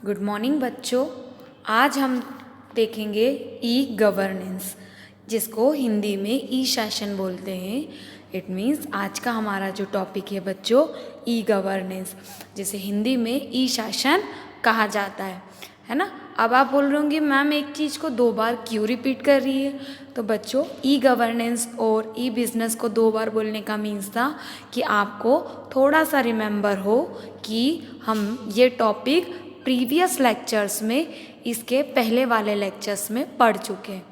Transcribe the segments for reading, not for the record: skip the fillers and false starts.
Good morning बच्चों। आज हम देखेंगे ई गवर्नेंस, जिसको हिंदी में ई शासन बोलते हैं। इट मीन्स आज का हमारा जो टॉपिक है बच्चों, ई गवर्नेंस, जिसे हिंदी में ई शासन कहा जाता है ना। अब आप बोल रहे होंगे मैम एक चीज़ को दो बार क्यों रिपीट कर रही है। तो बच्चों, ई गवर्नेंस और ई बिजनेस को दो बार बोलने का मीन्स था कि आपको थोड़ा सा रिमेंबर हो कि हम ये टॉपिक प्रीवियस लेक्चर्स में, इसके पहले वाले लेक्चर्स में पढ़ चुके हैं,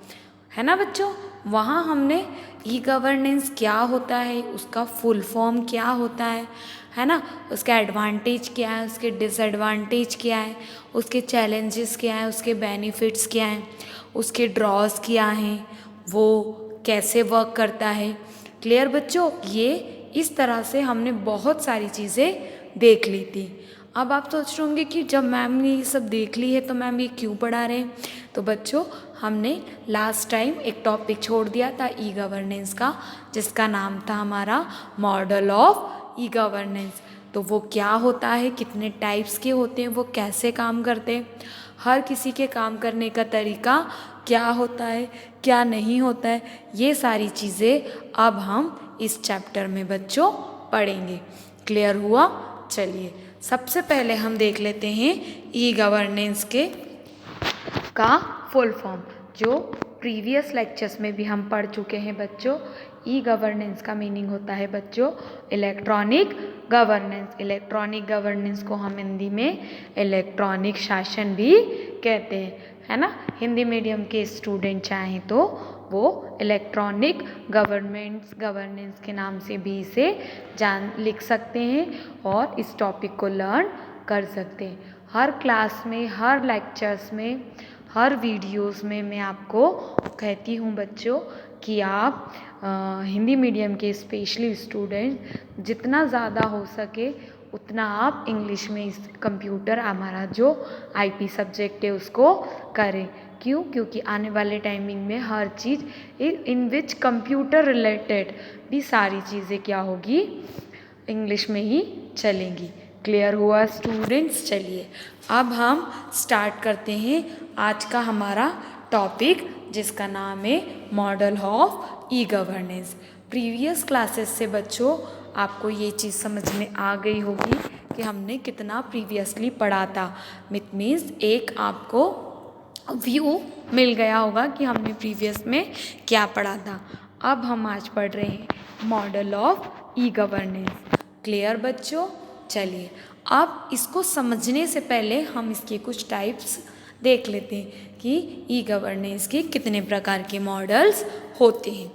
है ना बच्चों। वहाँ हमने ई गवर्नेंस क्या होता है, उसका फुल फॉर्म क्या होता है ना, उसका एडवांटेज क्या है, उसके डिसएडवांटेज क्या है, उसके चैलेंजेस क्या है, उसके बेनिफिट्स क्या हैं, उसके ड्रॉज क्या हैं, वो कैसे वर्क करता है। क्लियर बच्चों, ये इस तरह से हमने बहुत सारी चीज़ें देख ली थी। अब आप सोच रहे होंगे कि जब मैम ने ये सब देख ली है तो मैम ये क्यों पढ़ा रहे हैं। तो बच्चों, हमने लास्ट टाइम एक टॉपिक छोड़ दिया था ई गवर्नेंस का, जिसका नाम था हमारा मॉडल ऑफ ई गवर्नेंस। तो वो क्या होता है, कितने टाइप्स के होते हैं, वो कैसे काम करते हैं, हर किसी के काम करने का तरीका क्या होता है, क्या नहीं होता है, ये सारी चीज़ें अब हम इस चैप्टर में बच्चों पढ़ेंगे। क्लियर हुआ? चलिए, सबसे पहले हम देख लेते हैं ई गवर्नेंस का फुल फॉर्म, जो प्रीवियस लेक्चर्स में भी हम पढ़ चुके हैं बच्चों। ई गवर्नेंस का मीनिंग होता है बच्चों इलेक्ट्रॉनिक गवर्नेंस। इलेक्ट्रॉनिक गवर्नेंस को हम हिंदी में इलेक्ट्रॉनिक शासन भी कहते हैं, है ना। हिंदी मीडियम के स्टूडेंट चाहें तो वो इलेक्ट्रॉनिक गवर्नेंस के नाम से भी इसे लिख सकते हैं और इस टॉपिक को लर्न कर सकते हैं। हर क्लास में, हर लेक्चर्स में, हर वीडियोस में मैं आपको कहती हूँ बच्चों कि आप हिंदी मीडियम के स्पेशली स्टूडेंट जितना ज़्यादा हो सके उतना आप इंग्लिश में इस कंप्यूटर, हमारा जो आईपी सब्जेक्ट है, उसको करें। क्यों? क्योंकि आने वाले टाइमिंग में हर चीज़ इन विच कंप्यूटर रिलेटेड भी सारी चीज़ें क्या होगी, इंग्लिश में ही चलेंगी। क्लियर हुआ स्टूडेंट्स? चलिए, अब हम स्टार्ट करते हैं आज का हमारा टॉपिक, जिसका नाम है model of e governance. Previous classes से बच्चों आपको ये चीज़ समझ में आ गई होगी कि हमने कितना प्रीवियसली पढ़ा था। इट मीन्स एक आपको व्यू मिल गया होगा कि हमने प्रीवियस में क्या पढ़ा था। अब हम आज पढ़ रहे हैं model of e governance. Clear बच्चों? चलिए, अब इसको समझने से पहले हम इसके कुछ टाइप्स देख लेते हैं कि ई गवर्नेंस के कितने प्रकार के मॉडल्स होते हैं।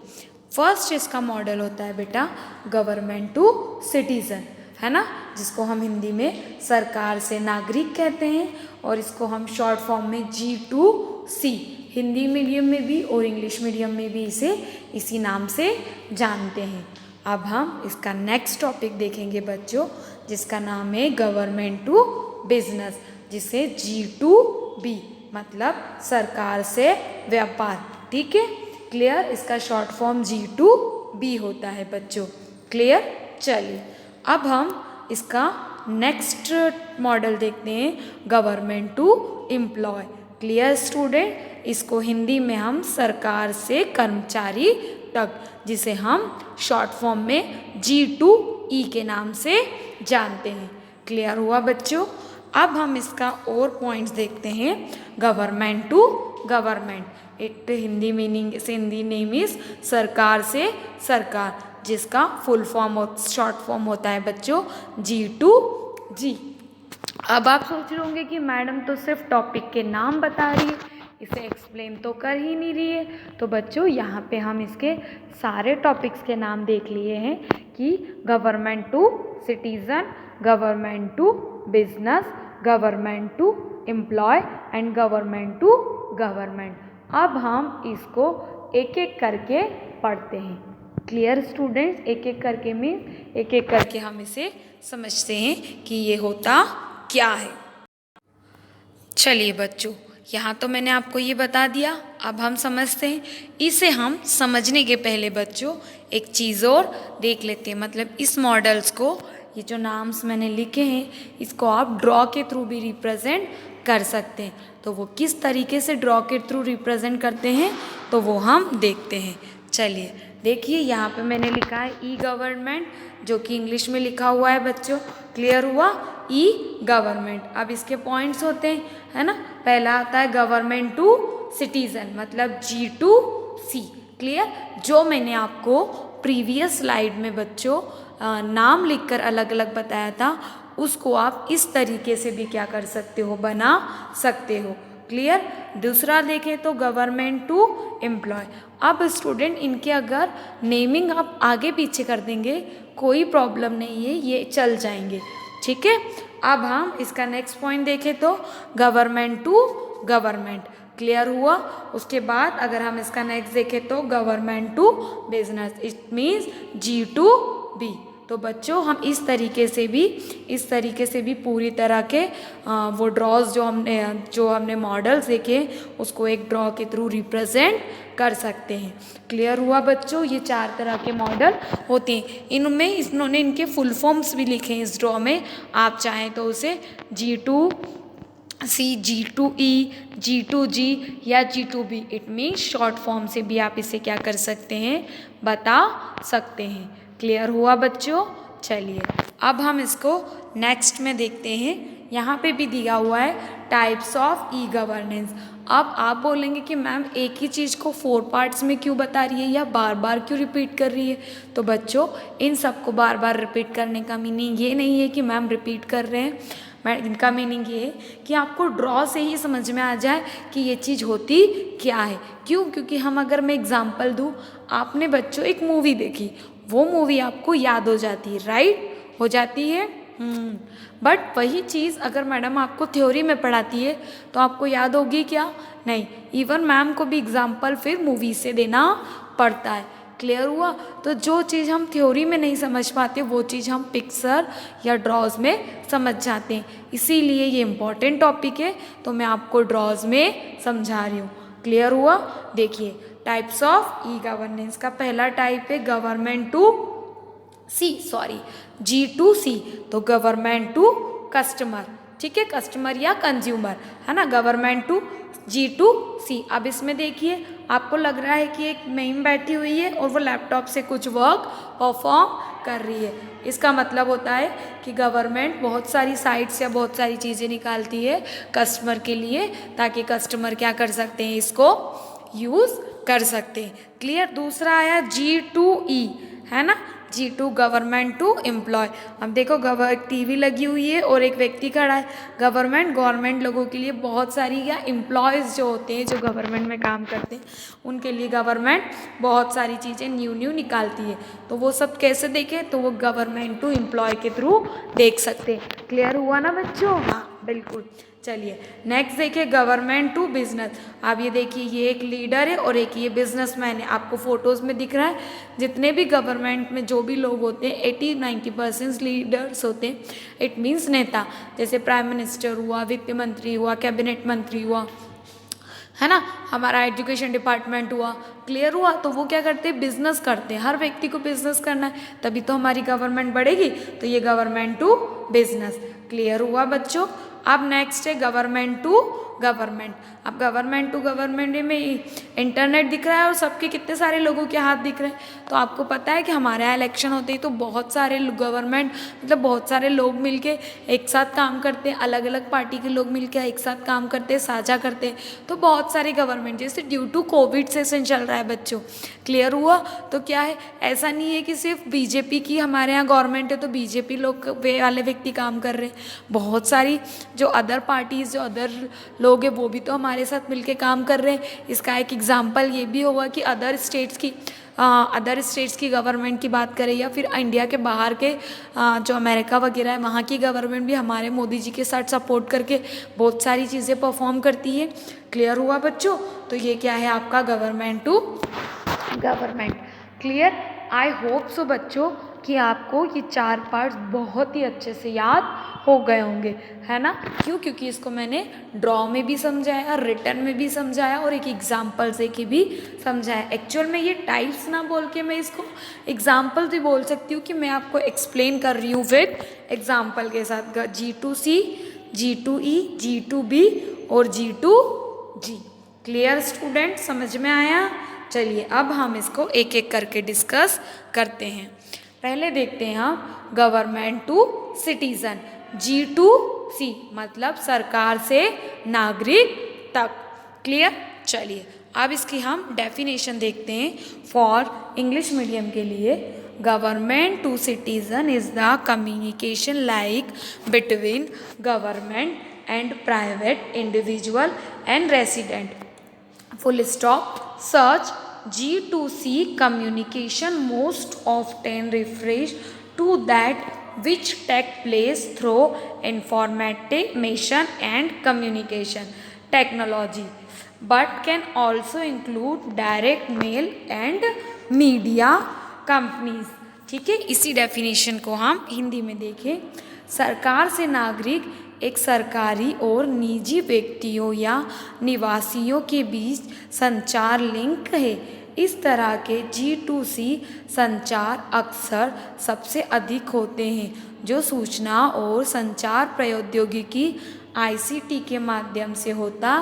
फर्स्ट इसका मॉडल होता है बेटा गवर्नमेंट टू सिटीज़न, है ना, जिसको हम हिंदी में सरकार से नागरिक कहते हैं, और इसको हम शॉर्ट फॉर्म में G2C, हिंदी मीडियम में भी और इंग्लिश मीडियम में भी इसे इसी नाम से जानते हैं। अब हम इसका नेक्स्ट टॉपिक देखेंगे बच्चों, जिसका नाम है गवर्नमेंट टू बिजनेस, जिसे G2B, मतलब सरकार से व्यापार। ठीक है, क्लियर। इसका शॉर्ट फॉर्म G2B होता है बच्चों। क्लियर? चलिए, अब हम इसका नेक्स्ट मॉडल देखते हैं government to employ. Clear student? इसको हिंदी में हम सरकार से कर्मचारी तक, जिसे हम शॉर्ट फॉर्म में G2E के नाम से जानते हैं। क्लियर हुआ बच्चों? अब हम इसका और पॉइंट्स देखते हैं। गवर्नमेंट टू गवर्नमेंट, एक हिंदी मीनिंग से हिंदी नेम इज सरकार से सरकार, जिसका फुल फॉर्म और शॉर्ट फॉर्म होता है बच्चों G2G। अब आप सोच रहे होंगे कि मैडम तो सिर्फ टॉपिक के नाम बता रही है, इसे एक्सप्लेन तो कर ही नहीं रही है। तो बच्चों, यहाँ पे हम इसके सारे टॉपिक्स के नाम देख लिए हैं कि government to citizen, government to business, government to employ and government to government. अब हम इसको एक एक करके पढ़ते हैं। Clear students? एक एक करके मीन्स एक एक करके हम इसे समझते हैं कि ये होता क्या है। चलिए बच्चों, यहाँ तो मैंने आपको ये बता दिया, अब हम समझते हैं। इसे हम समझने के पहले बच्चों एक चीज़ और देख लेते हैं, मतलब इस मॉडल्स को ये जो नाम्स मैंने लिखे हैं इसको आप ड्रॉ के थ्रू भी रिप्रेजेंट कर सकते हैं। तो वो किस तरीके से ड्रॉ के थ्रू रिप्रेजेंट करते हैं तो वो हम देखते हैं। चलिए देखिए यहाँ पे मैंने लिखा है ई गवर्नमेंट, जो कि इंग्लिश में लिखा हुआ है बच्चों। क्लियर हुआ? ई गवर्नमेंट। अब इसके पॉइंट्स होते हैं, है ना। पहला आता है गवर्नमेंट टू सिटीजन, मतलब G2C। क्लियर? जो मैंने आपको प्रीवियस स्लाइड में बच्चों नाम लिखकर अलग अलग बताया था, उसको आप इस तरीके से भी क्या कर सकते हो, बना सकते हो। क्लियर? दूसरा देखें तो गवर्नमेंट टू एम्प्लॉय। अब स्टूडेंट इनके अगर नेमिंग आप आगे पीछे कर देंगे कोई प्रॉब्लम नहीं है, ये चल जाएंगे। ठीक है। अब हम इसका नेक्स्ट पॉइंट देखें तो गवर्नमेंट टू गवर्नमेंट। क्लियर हुआ? उसके बाद अगर हम इसका नेक्स्ट देखें तो government to business, it means G2B। तो बच्चों हम इस तरीके से भी पूरी तरह के वो ड्रॉज जो हमने मॉडल्स देखे उसको एक ड्रॉ के थ्रू रिप्रेजेंट कर सकते हैं। क्लियर हुआ बच्चों? ये 4 तरह के मॉडल होते हैं। इनमें इन्होंने इनके फुल फॉर्म्स भी लिखे हैं इस ड्रॉ में। आप चाहें तो उसे G2C, G2E, G2G या G2B, it means short form से भी आप इसे क्या कर सकते हैं, बता सकते हैं। क्लियर हुआ बच्चों? चलिए अब हम इसको नेक्स्ट में देखते हैं। यहाँ पे भी दिया हुआ है टाइप्स ऑफ ई गवर्नेंस। अब आप बोलेंगे कि मैम एक ही चीज़ को 4 पार्ट्स में क्यों बता रही है या बार बार क्यों रिपीट कर रही है। तो बच्चों इन सबको बार बार रिपीट करने का मीनिंग ये नहीं है कि मैम रिपीट कर रहे हैं। इनका मीनिंग ये है कि आपको ड्रॉ से ही समझ में आ जाए कि ये चीज़ होती क्या है। क्यों? क्योंकि हम अगर मैं एग्जांपल दूँ, आपने बच्चों एक मूवी देखी, वो मूवी आपको याद हो जाती है, राइट? हो जाती है। बट वही चीज़ अगर मैडम आपको थ्योरी में पढ़ाती है तो आपको याद होगी क्या? नहीं। इवन मैम को भी एग्जाम्पल फिर मूवी से देना पड़ता है। क्लियर हुआ? तो जो चीज़ हम थ्योरी में नहीं समझ पाते वो चीज़ हम पिक्चर या ड्रॉज में समझ जाते हैं। इसीलिए ये इम्पॉर्टेंट टॉपिक है, तो मैं आपको ड्रॉज में समझा रही हूँ। क्लियर हुआ? देखिए टाइप्स ऑफ ई गवर्नेंस का पहला टाइप है गवर्नमेंट टू G2C, तो गवर्नमेंट टू कस्टमर। ठीक है, कस्टमर या कंज्यूमर, है ना। Government to G2C। अब इसमें देखिए आपको लग रहा है कि एक मैम बैठी हुई है और वो लैपटॉप से कुछ वर्क परफॉर्म कर रही है। इसका मतलब होता है कि गवर्नमेंट बहुत सारी साइट्स या बहुत सारी चीज़ें निकालती है कस्टमर के लिए, ताकि कस्टमर क्या कर सकते हैं, इसको यूज़ कर सकते हैं। क्लियर? दूसरा आया G2E, है ना। G2 government to employ. अब देखो टीवी लगी हुई है और एक व्यक्ति खड़ा है। गवर्नमेंट लोगों के लिए बहुत सारी या एम्प्लॉयज़ जो होते हैं जो गवर्नमेंट में काम करते हैं उनके लिए गवर्नमेंट बहुत सारी चीज़ें न्यू निकालती है। तो वो सब कैसे देखें, तो वो गवर्नमेंट टू एम्प्लॉय के थ्रू देख सकते हैं। क्लियर हुआ ना बच्चों? हाँ बिल्कुल। चलिए नेक्स्ट देखिए गवर्नमेंट टू बिजनेस। अब ये देखिए ये एक लीडर है और एक ये बिजनेसमैन है। आपको फोटोज़ में दिख रहा है जितने भी गवर्नमेंट में जो भी लोग होते हैं 80-90% लीडर्स होते हैं। इट मीन्स नेता, जैसे प्राइम मिनिस्टर हुआ, वित्त मंत्री हुआ, कैबिनेट मंत्री हुआ, है ना, हमारा एजुकेशन डिपार्टमेंट हुआ। क्लियर हुआ? तो वो क्या करते हैं, बिजनेस करते हैं। हर व्यक्ति को बिजनेस करना है तभी तो हमारी गवर्नमेंट बढ़ेगी। तो ये गवर्नमेंट टू बिजनेस। क्लियर हुआ बच्चों? अब नेक्स्ट है गवर्नमेंट टू गवर्नमेंट। अब गवर्नमेंट टू गवर्नमेंट में इंटरनेट दिख रहा है और सबके कितने सारे लोगों के हाथ दिख रहे हैं। तो आपको पता है कि हमारे यहाँ इलेक्शन होते ही तो बहुत सारे गवर्नमेंट मतलब बहुत सारे लोग मिलके एक साथ काम करते हैं, अलग अलग पार्टी के लोग मिलके एक साथ काम करते हैं, साझा करते हैं। तो बहुत सारे गवर्नमेंट, जैसे ड्यू टू कोविड सेशन चल रहा है बच्चों। क्लियर हुआ? तो क्या है, ऐसा नहीं है कि सिर्फ बीजेपी की हमारे यहाँ गवर्नमेंट है तो बीजेपी लोग वाले व्यक्ति काम कर रहे हैं। बहुत सारी जो अदर पार्टीज, जो अदर लोग हैं वो भी तो हमारे साथ मिलके काम कर रहे हैं। इसका एक एग्जांपल ये भी होगा कि अदर स्टेट्स की गवर्नमेंट की बात करें या फिर इंडिया के बाहर के जो अमेरिका वगैरह है वहाँ की गवर्नमेंट भी हमारे मोदी जी के साथ सपोर्ट करके बहुत सारी चीज़ें परफॉर्म करती है। क्लियर हुआ बच्चों? तो ये क्या है आपका government to government. Clear? I hope so बच्चों कि आपको ये 4 पार्ट्स बहुत ही अच्छे से याद हो गए होंगे, है ना। क्यों? क्योंकि इसको मैंने ड्रॉ में भी समझाया, रिटन में भी समझाया और एक एग्जाम्पल से कि भी समझाया। एक्चुअल में ये टाइप्स ना बोल के मैं इसको एग्जाम्पल भी बोल सकती हूँ कि मैं आपको एक्सप्लेन कर रही हूँ विद एग्जाम्पल के साथ। G2C, G2E, G2B और G2G। Clear student? समझ में आया? चलिए अब हम इसको एक एक करके डिस्कस करते हैं। पहले देखते हैं हम गवर्नमेंट टू सिटीजन, G2C मतलब सरकार से नागरिक तक। क्लियर? चलिए अब इसकी हम डेफिनेशन देखते हैं। फॉर इंग्लिश मीडियम के लिए, government to citizen is the communication like between government and private individual and resident, full stop. Such G2C communication most often refers to that which take place through information and communication technology, but can also include direct mail and media companies। ठीक है, इसी definition को हम हिंदी में देखें। सरकार से नागरिक एक सरकारी और निजी व्यक्तियों या निवासियों के बीच संचार लिंक है। इस तरह के G2C संचार अक्सर सबसे अधिक होते हैं जो सूचना और संचार प्रौद्योगिकी ICT के माध्यम से होता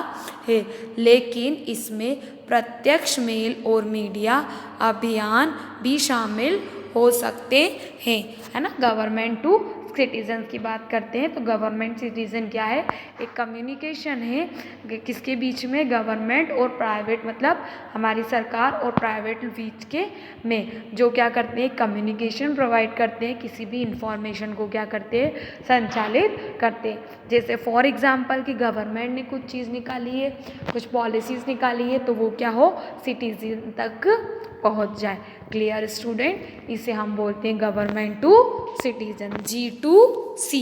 है, लेकिन इसमें प्रत्यक्ष मेल और मीडिया अभियान भी शामिल हो सकते हैं, है ना। गवर्नमेंट टू सिटीजन की बात करते हैं तो गवर्नमेंट सिटीजन क्या है? एक कम्युनिकेशन है किसके बीच में? गवर्नमेंट और प्राइवेट, मतलब हमारी सरकार और प्राइवेट बीच के में, जो क्या करते हैं? कम्युनिकेशन प्रोवाइड करते हैं, किसी भी इंफॉर्मेशन को क्या करते हैं? संचालित करते हैं। जैसे फॉर एग्जांपल कि गवर्नमेंट ने कुछ चीज़ निकाली है, कुछ पॉलिसीज़ निकाली है, तो वो क्या हो? सिटीजन तक पहुंच जाए। Clear student? इसे हम बोलते हैं गवर्नमेंट टू सिटीजन, G2C।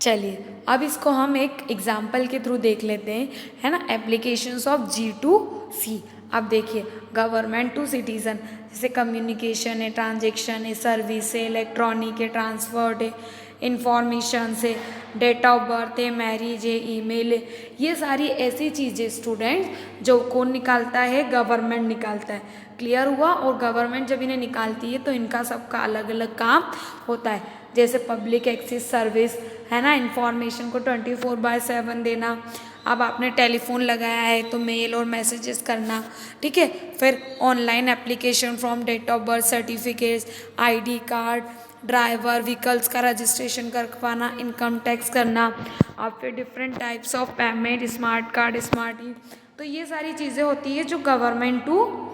चलिए अब इसको हम एक एग्जाम्पल के थ्रू देख लेते हैं, है ना। Applications of G2C। अब देखिए, गवर्नमेंट टू सिटीजन जैसे कम्युनिकेशन है, ट्रांजेक्शन है, सर्विस है, इलेक्ट्रॉनिक है, ट्रांसफर्ड है, इंफॉर्मेशन से, डेट ऑफ बर्थ है, मैरिज है, ईमेल है, ये सारी ऐसी चीज़ें स्टूडेंट्स जो कौन निकालता है? गवर्नमेंट निकालता है। क्लियर हुआ? और गवर्नमेंट जब इन्हें निकालती है तो इनका सबका अलग अलग काम होता है। जैसे पब्लिक एक्सेस सर्विस, है ना, इंफॉर्मेशन को 24/7 देना। अब आपने टेलीफोन लगाया है तो मेल और मैसेजेस करना, ठीक है। फिर online application form, date of birth certificates, ID card, driver, vehicles का रजिस्ट्रेशन करवाना, इनकम टैक्स करना। अब फिर different types of payment, smart card, smart E, तो ये सारी चीज़ें होती है जो गवर्नमेंट टू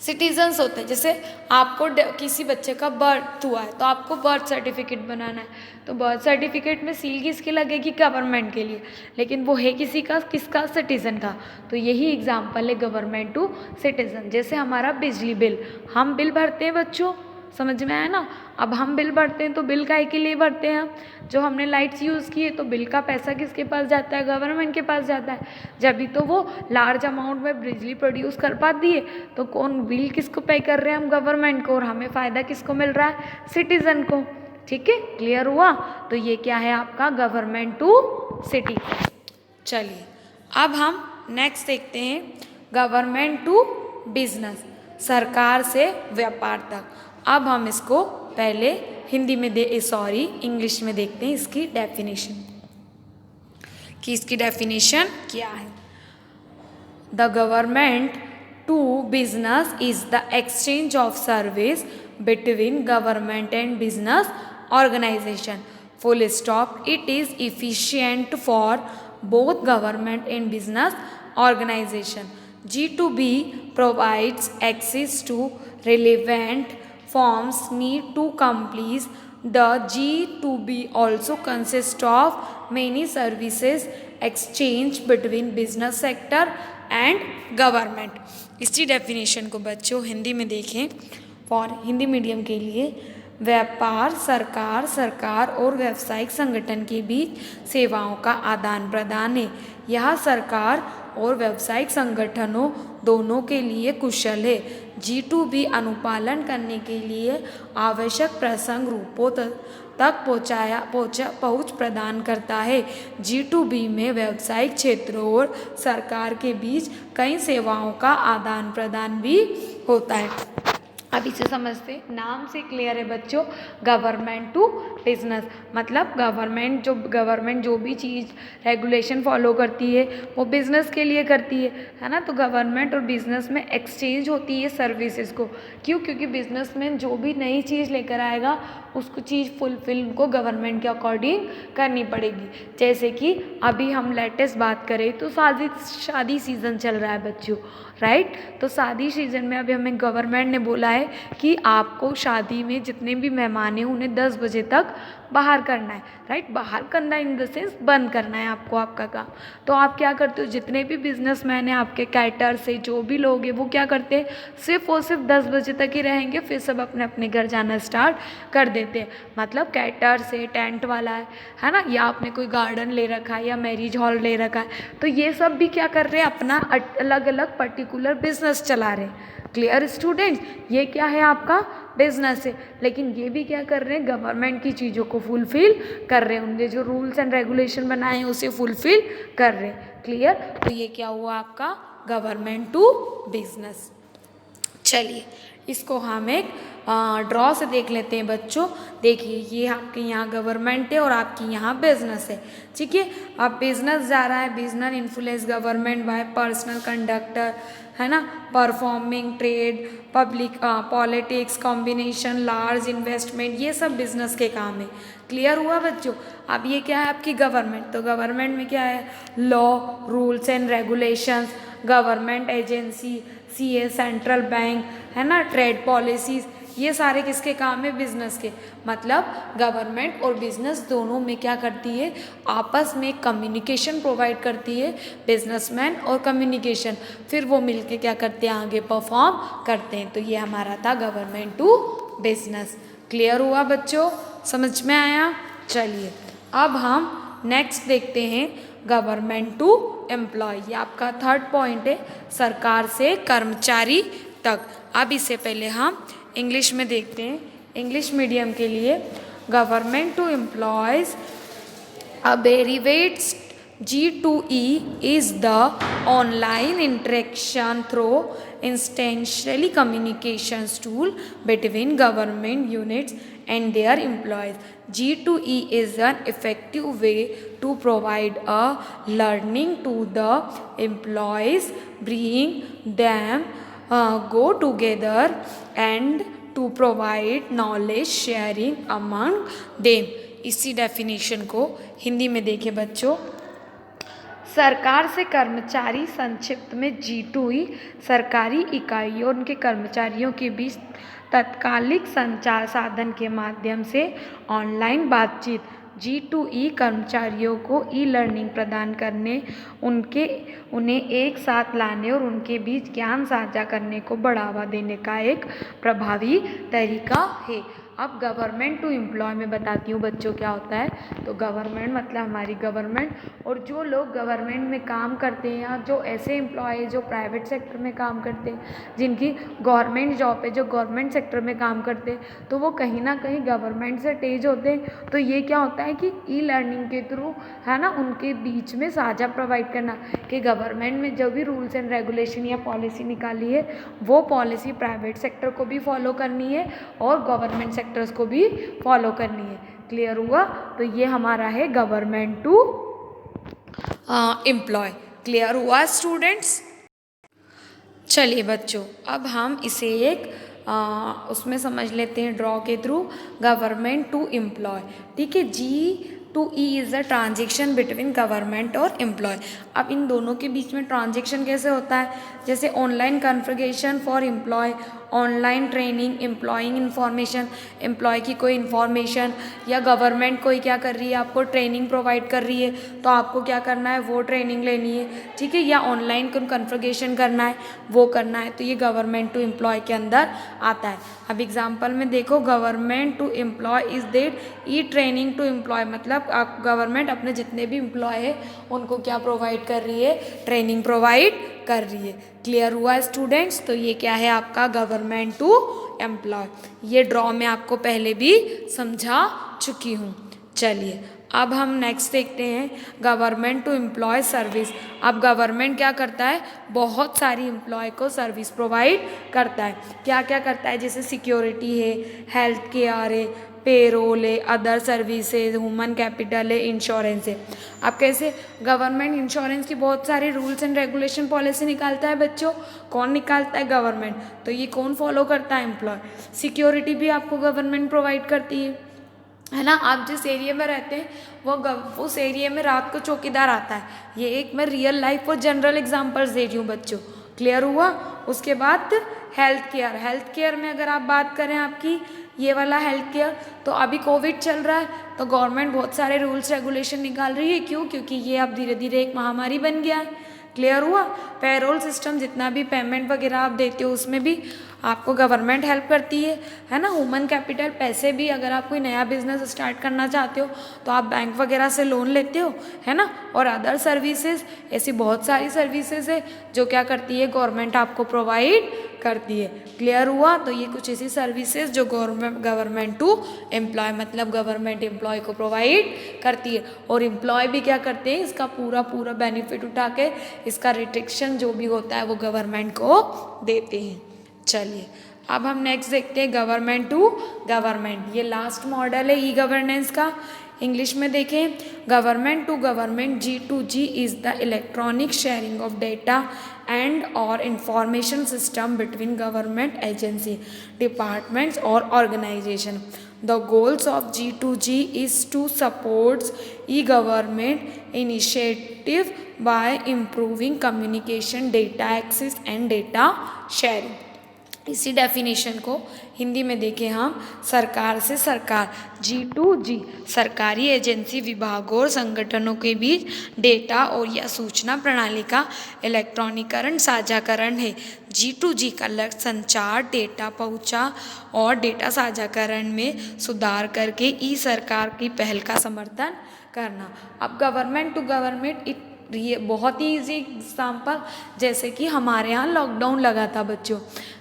सिटीजन्स होते हैं। जैसे आपको किसी बच्चे का बर्थ हुआ है तो आपको बर्थ सर्टिफिकेट बनाना है, तो बर्थ सर्टिफिकेट में सील किसकी लगेगी? गवर्नमेंट के लिए, लेकिन वो है किसका? सिटीजन का। तो यही एग्जाम्पल है गवर्नमेंट टू सिटीजन। जैसे हमारा बिजली बिल, हम बिल भरते हैं बच्चों, समझ में आया ना। अब हम बिल भरते हैं तो बिल काहे के लिए भरते हैं? हम जो हमने लाइट्स यूज़ की है तो बिल का पैसा किसके पास जाता है? गवर्नमेंट के पास जाता है। जब भी तो वो लार्ज अमाउंट में बिजली प्रोड्यूस कर पाती है तो कौन बिल किसको पे कर रहे हैं? हम गवर्नमेंट को, और हमें फ़ायदा किसको मिल रहा है? सिटीजन को। ठीक है, क्लियर हुआ? तो ये क्या है आपका? Government to citizen. चलिए अब हम नेक्स्ट देखते हैं गवर्नमेंट टू बिजनेस, सरकार से व्यापार तक। अब हम इसको पहले हिंदी में इंग्लिश में देखते हैं इसकी डेफिनेशन, कि इसकी डेफिनेशन क्या है। The government to business is the exchange of service between government and business organisation, full stop. It is efficient for both government and business organization. G2B provides access to relevant forms need to complete. The G2B also consists of many services exchange between business sector and government. इसी definition को बच्चों हिंदी में देखें। For Hindi medium के लिए, व्यापार सरकार और व्यावसायिक संगठन के बीच सेवाओं का आदान प्रदान है। यह सरकार और व्यावसायिक संगठनों दोनों के लिए कुशल है। G2B अनुपालन करने के लिए आवश्यक प्रसंग रूपों तक पहुँच प्रदान करता है। G2B में व्यावसायिक क्षेत्रों और सरकार के बीच कई सेवाओं का आदान प्रदान भी होता है। अब इसे समझते, नाम से क्लियर है बच्चों, गवर्नमेंट टू बिजनेस, मतलब गवर्नमेंट जो भी चीज़ रेगुलेशन फॉलो करती है वो बिजनेस के लिए करती है ना। तो गवर्नमेंट और बिजनेस में एक्सचेंज होती है सर्विसेज को। क्यों? क्योंकि बिजनेसमैन जो भी नई चीज़ लेकर आएगा उसको चीज़ फुलफिल उनको गवर्नमेंट के अकॉर्डिंग करनी पड़ेगी। जैसे कि अभी हम लेटेस्ट बात करें तो शादी सीज़न चल रहा है बच्चों, राइट। तो शादी सीज़न में अभी हमें गवर्नमेंट ने बोला है कि आपको शादी में जितने भी मेहमान हैं उन्हें 10 बजे तक बाहर करना है, राइट। बाहर करना इन द सेंस बंद करना है आपको आपका काम। तो आप क्या करते हो, जितने भी बिजनेसमैन हैं आपके कैटर से जो भी लोग हैं वो क्या करते हैं, सिर्फ और सिर्फ 10 बजे तक ही रहेंगे, फिर सब अपने अपने घर जाना स्टार्ट कर देते हैं। मतलब कैटर से टेंट वाला है ना, या आपने कोई गार्डन ले रखा है या मैरिज हॉल ले रखा है, तो ये सब भी क्या कर रहे हैं, अपना अलग अलग पर्टिकुलर बिजनेस चला रहे हैं। क्लियर स्टूडेंट्स, ये क्या है आपका बिजनेस है, लेकिन ये भी क्या कर रहे हैं, गवर्नमेंट की चीज़ों को फुलफिल कर रहे हैं, उनके जो रूल्स एंड रेगुलेशन बनाए हैं उसे फुलफिल कर रहे हैं। क्लियर, तो ये क्या हुआ आपका गवर्नमेंट टू बिजनेस। चलिए इसको हम एक ड्रॉ से देख लेते हैं बच्चों। देखिए ये आपके यहाँ गवर्नमेंट है और आपकी यहाँ बिजनेस है, ठीक है। अब बिजनेस जा रहा है, business influence government by personal conductor, है ना, performing trade, public politics, combination, large investment, ये सब बिजनेस के काम है। क्लियर हुआ बच्चों। अब ये क्या है आपकी गवर्नमेंट, तो गवर्नमेंट में क्या है, law, rules and regulations, government agency, CA, central bank, है ना, ट्रेड पॉलिसीज, ये सारे किसके काम है, बिजनेस के। मतलब गवर्नमेंट और बिजनेस दोनों में क्या करती है, आपस में कम्युनिकेशन प्रोवाइड करती है, बिजनेसमैन और कम्युनिकेशन, फिर वो मिलके क्या करते हैं, आगे परफॉर्म करते हैं। तो ये हमारा था गवर्नमेंट टू बिजनेस। क्लियर हुआ बच्चों, समझ में आया। चलिए अब हम नेक्स्ट देखते हैं गवर्नमेंट टू एम्प्लॉय, ये आपका थर्ड पॉइंट है, सरकार से कर्मचारी तक। अब इससे पहले हम इंग्लिश में देखते हैं, इंग्लिश मीडियम के लिए government to employees abbreviates G2E is the online interaction through instantially communications tool between government units and their employees. G2E is an effective way to provide a learning to the employees, bringing them go together and to provide knowledge sharing among them. इसी definition को हिंदी में देखें बच्चों, सरकार से कर्मचारी, संक्षिप्त में G2E, सरकारी इकाइयों और उनके कर्मचारियों के बीच तत्कालिक संचार साधन के माध्यम से ऑनलाइन बातचीत। G2E कर्मचारियों को ई लर्निंग प्रदान करने, उन्हें एक साथ लाने और उनके बीच ज्ञान साझा करने को बढ़ावा देने का एक प्रभावी तरीका है। अब गवर्नमेंट टू एम्प्लॉय में बताती हूँ बच्चों क्या होता है। तो गवर्नमेंट मतलब हमारी गवर्नमेंट, और जो लोग गवर्नमेंट में काम करते हैं या जो ऐसे एम्प्लॉय जो प्राइवेट सेक्टर में काम करते हैं, जिनकी गवर्नमेंट जॉब है, जो गवर्नमेंट सेक्टर में काम करते हैं, तो वो कहीं ना कहीं गवर्नमेंट से अटैच होते हैं। तो ये क्या होता है कि ई लर्निंग के थ्रू, है ना, उनके बीच में साझा प्रोवाइड करना कि गवर्नमेंट में जो भी रूल्स एंड रेगुलेशन या पॉलिसी निकाली है वो पॉलिसी प्राइवेट सेक्टर को भी फॉलो करनी है और गवर्नमेंट सेक्टर्स को भी फॉलो करनी है। क्लियर हुआ। तो ये हमारा है गवर्नमेंट टू एम्प्लॉय। क्लियर हुआ स्टूडेंट्स। चलिए बच्चों अब हम इसे एक उसमें समझ लेते हैं ड्रॉ के थ्रू, गवर्नमेंट टू एम्प्लॉय। ठीक है, G2E is a transaction between government और एम्प्लॉय। अब इन दोनों के बीच में ट्रांजेक्शन कैसे होता है, जैसे online configuration for employ, online training, employing information, employ की कोई इन्फॉर्मेशन, या गवर्नमेंट कोई क्या कर रही है, आपको ट्रेनिंग प्रोवाइड कर रही है तो आपको क्या करना है, वो ट्रेनिंग लेनी है, ठीक है, या ऑनलाइन कॉन्फ़िगरेशन करना है, वो करना है, तो ये गवर्नमेंट टू एम्प्लॉय के अंदर आता है। अब एग्जाम्पल में देखो, government to employ is that e training to employ, मतलब मतलब गवर्नमेंट अपने जितने भी एम्प्लॉय है उनको क्या प्रोवाइड कर रही है, ट्रेनिंग प्रोवाइड कर रही है। क्लियर हुआ स्टूडेंट्स? तो ये क्या है आपका गवर्नमेंट टू एम्प्लॉय। ये ड्रॉ में आपको पहले भी समझा चुकी हूँ। चलिए अब हम नेक्स्ट देखते हैं गवर्नमेंट टू एम्प्लॉय सर्विस। अब गवर्नमेंट क्या करता है, बहुत सारी एम्प्लॉय को सर्विस प्रोवाइड करता है। क्या क्या करता है, जैसे सिक्योरिटी है, हेल्थ केयर है, पेरोल है, अदर सर्विसेज, ह्यूमन कैपिटल है, इंश्योरेंस है। अब कैसे गवर्नमेंट इंश्योरेंस की बहुत सारे रूल्स एंड रेगुलेशन पॉलिसी निकालता है बच्चों। कौन निकालता है? गवर्नमेंट। तो ये कौन फॉलो करता है? एम्प्लॉय। सिक्योरिटी भी आपको गवर्नमेंट प्रोवाइड करती है ना। आप जिस एरिया में रहते हैं उस एरिया में रात को चौकीदार आता है। ये एक मैं रियल लाइफ और जनरल एग्जांपल्स दे रही हूँ बच्चों। क्लियर हुआ? उसके बाद हेल्थ केयर। हेल्थ केयर में अगर आप बात करें आपकी ये वाला हेल्थ केयर, तो अभी कोविड चल रहा है तो गवर्नमेंट बहुत सारे रूल्स रेगुलेशन निकाल रही है। क्यों? क्योंकि ये अब धीरे धीरे एक महामारी बन गया है। क्लियर हुआ? पेरोल सिस्टम जितना भी पेमेंट वगैरह आप देते हो उसमें भी आपको गवर्नमेंट हेल्प करती है ना। ह्यूमन कैपिटल, पैसे भी अगर आप कोई नया बिजनेस स्टार्ट करना चाहते हो तो आप बैंक वगैरह से लोन लेते हो, है ना। और अदर सर्विसेज, ऐसी बहुत सारी सर्विसेज है जो क्या करती है, गवर्नमेंट आपको प्रोवाइड करती है। क्लियर हुआ? तो ये कुछ ऐसी सर्विसेज जो गवर्नमेंट टू एम्प्लॉय मतलब गवर्नमेंट एम्प्लॉय को प्रोवाइड करती है। और एम्प्लॉय भी क्या करते हैं, इसका पूरा पूरा बेनिफिट उठा के इसका रिस्ट्रिक्शन जो भी होता है वो गवर्नमेंट को देते हैं। चलिए अब हम नेक्स्ट देखते हैं गवर्नमेंट टू गवर्नमेंट। ये लास्ट मॉडल है ई गवर्नेंस का। इंग्लिश में देखें, government to government G2G is the electronic sharing of data and और information system between government agency, departments और organisation. The goals of G2G is to support e-government initiative by improving communication, data access and data sharing। इसी definition को हिंदी में देखें हम, सरकार से सरकार G2G सरकारी एजेंसी, विभागों और संगठनों के बीच डेटा और या सूचना प्रणाली का इलेक्ट्रॉनिकरण साझाकरण है। G2G का लक्ष्य संचार, डेटा पहुंचा और डेटा साझाकरण में सुधार करके ई सरकार की पहल का समर्थन करना। अब गवर्नमेंट टू गवर्नमेंट ये बहुत ही ईजी एग्जाम्पल, जैसे कि हमारे यहाँ लॉकडाउन लगा था बच्चों,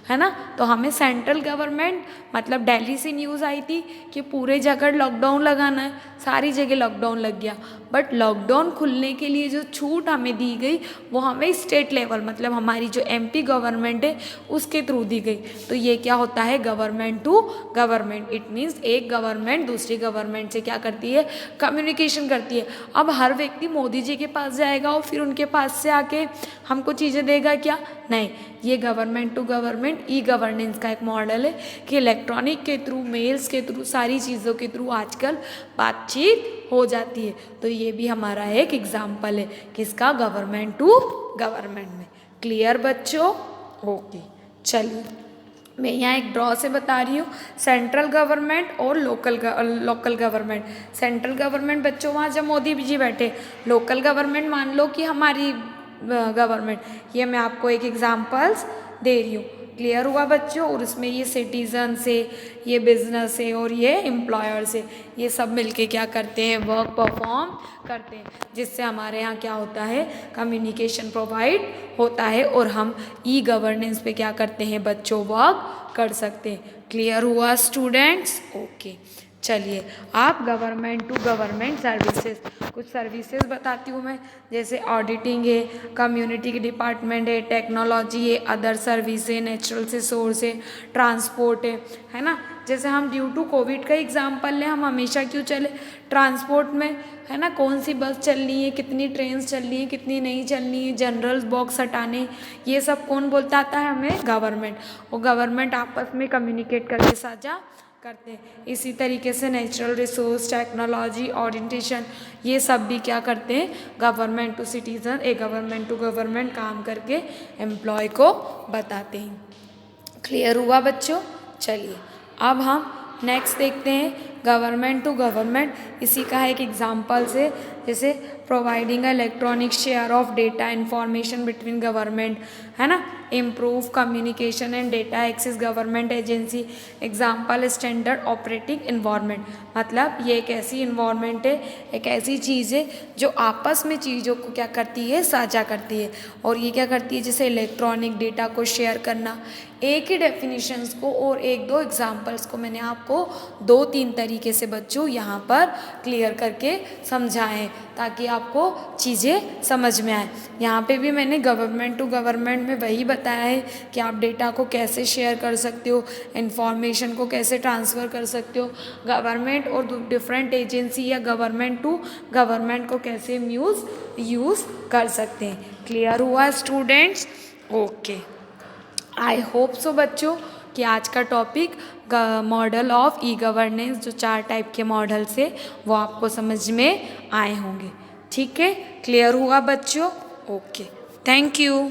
है ना। तो हमें सेंट्रल गवर्नमेंट मतलब दिल्ली से न्यूज़ आई थी कि पूरे जगह लॉकडाउन लगाना है, सारी जगह लॉकडाउन लग गया। बट लॉकडाउन खुलने के लिए जो छूट हमें दी गई वो हमें स्टेट लेवल मतलब हमारी जो MP गवर्नमेंट है उसके थ्रू दी गई। तो ये क्या होता है, government to government. It means एक गवर्नमेंट दूसरी गवर्नमेंट से क्या करती है, कम्युनिकेशन करती है। अब हर व्यक्ति मोदी जी के पास जाएगा और फिर उनके पास से आके हमको चीज़ें देगा क्या? नहीं, ये government to government e governance का एक मॉडल है कि इलेक्ट्रॉनिक के थ्रू, मेल्स के थ्रू, सारी चीज़ों के थ्रू आजकल बातचीत हो जाती है। तो ये भी हमारा एक एग्जाम्पल है किसका, गवर्नमेंट टू गवर्नमेंट में। क्लियर बच्चों? ओके, चलिए मैं यहाँ एक ड्रॉ से बता रही हूँ सेंट्रल गवर्नमेंट और लोकल गवर्नमेंट। सेंट्रल गवर्नमेंट बच्चों वहाँ जब मोदी जी बैठे, लोकल गवर्नमेंट मान लो कि हमारी गवर्नमेंट। ये मैं आपको एक एग्जांपल्स दे रही हूँ। क्लियर हुआ बच्चों? और इसमें ये सिटीजन से, ये बिजनेस है और ये एम्प्लॉयर से, ये सब मिलके क्या करते हैं, वर्क परफॉर्म करते हैं, जिससे हमारे यहाँ क्या होता है, कम्युनिकेशन प्रोवाइड होता है और हम ई गवर्नेंस पे क्या करते हैं बच्चों, वर्क कर सकते हैं। क्लियर हुआ स्टूडेंट्स? ओके, चलिए आप गवर्नमेंट टू गवर्नमेंट सर्विसेज, कुछ सर्विसेज बताती हूँ मैं, जैसे ऑडिटिंग है, कम्युनिटी डिपार्टमेंट है, टेक्नोलॉजी है, अदर सर्विस है, नेचुरल रिसोर्स है, ट्रांसपोर्ट है ना। जैसे हम ड्यू टू कोविड का एग्जांपल लें, हम हमेशा क्यों चले ट्रांसपोर्ट में, है ना। कौन सी बस चल रही है, कितनी ट्रेन चल रही है, कितनी नहीं चल रही है, जनरल बॉक्स हटाने, ये सब कौन बोलता आता है हमें, गवर्नमेंट। और गवर्नमेंट आपस में कम्युनिकेट करके साझा करते हैं। इसी तरीके से नेचुरल रिसोर्स, टेक्नोलॉजी, ओरिएंटेशन, ये सब भी क्या करते हैं, government to citizen, government to government काम करके एम्प्लॉय को बताते हैं। क्लियर हुआ बच्चों? चलिए अब हम नेक्स्ट देखते हैं गवर्नमेंट टू गवर्नमेंट, इसी का एक एग्जांपल से, जैसे providing electronic share of data information between government, है ना, improve communication and data access government agency, example standard operating environment. मतलब ये एक ऐसी इन्वायरमेंट है, एक ऐसी चीज़ है जो आपस में चीज़ों को क्या करती है, साझा करती है। और ये क्या करती है, जैसे इलेक्ट्रॉनिक डेटा को शेयर करना। एक ही डेफिनेशंस को और एक दो एग्जाम्पल्स को मैंने आपको 2-3 तरीके से बच्चों यहाँ पर क्लियर करके समझाएं, ताकि आपको चीज़ें समझ में आए। यहाँ पे भी मैंने गवर्नमेंट टू गवर्नमेंट में वही बताया है कि आप डेटा को कैसे शेयर कर सकते हो, इंफॉर्मेशन को कैसे ट्रांसफ़र कर सकते हो, गवर्नमेंट और डिफरेंट एजेंसी या गवर्नमेंट टू गवर्नमेंट को कैसे यूज़ कर सकते हैं। क्लियर हुआ स्टूडेंट्स? ओके, आई होप सो बच्चों कि आज का topic model of e governance, जो 4 टाइप के मॉडल्स है वो आपको समझ में आए होंगे। ठीक है, क्लियर हुआ बच्चों? Okay, thank you.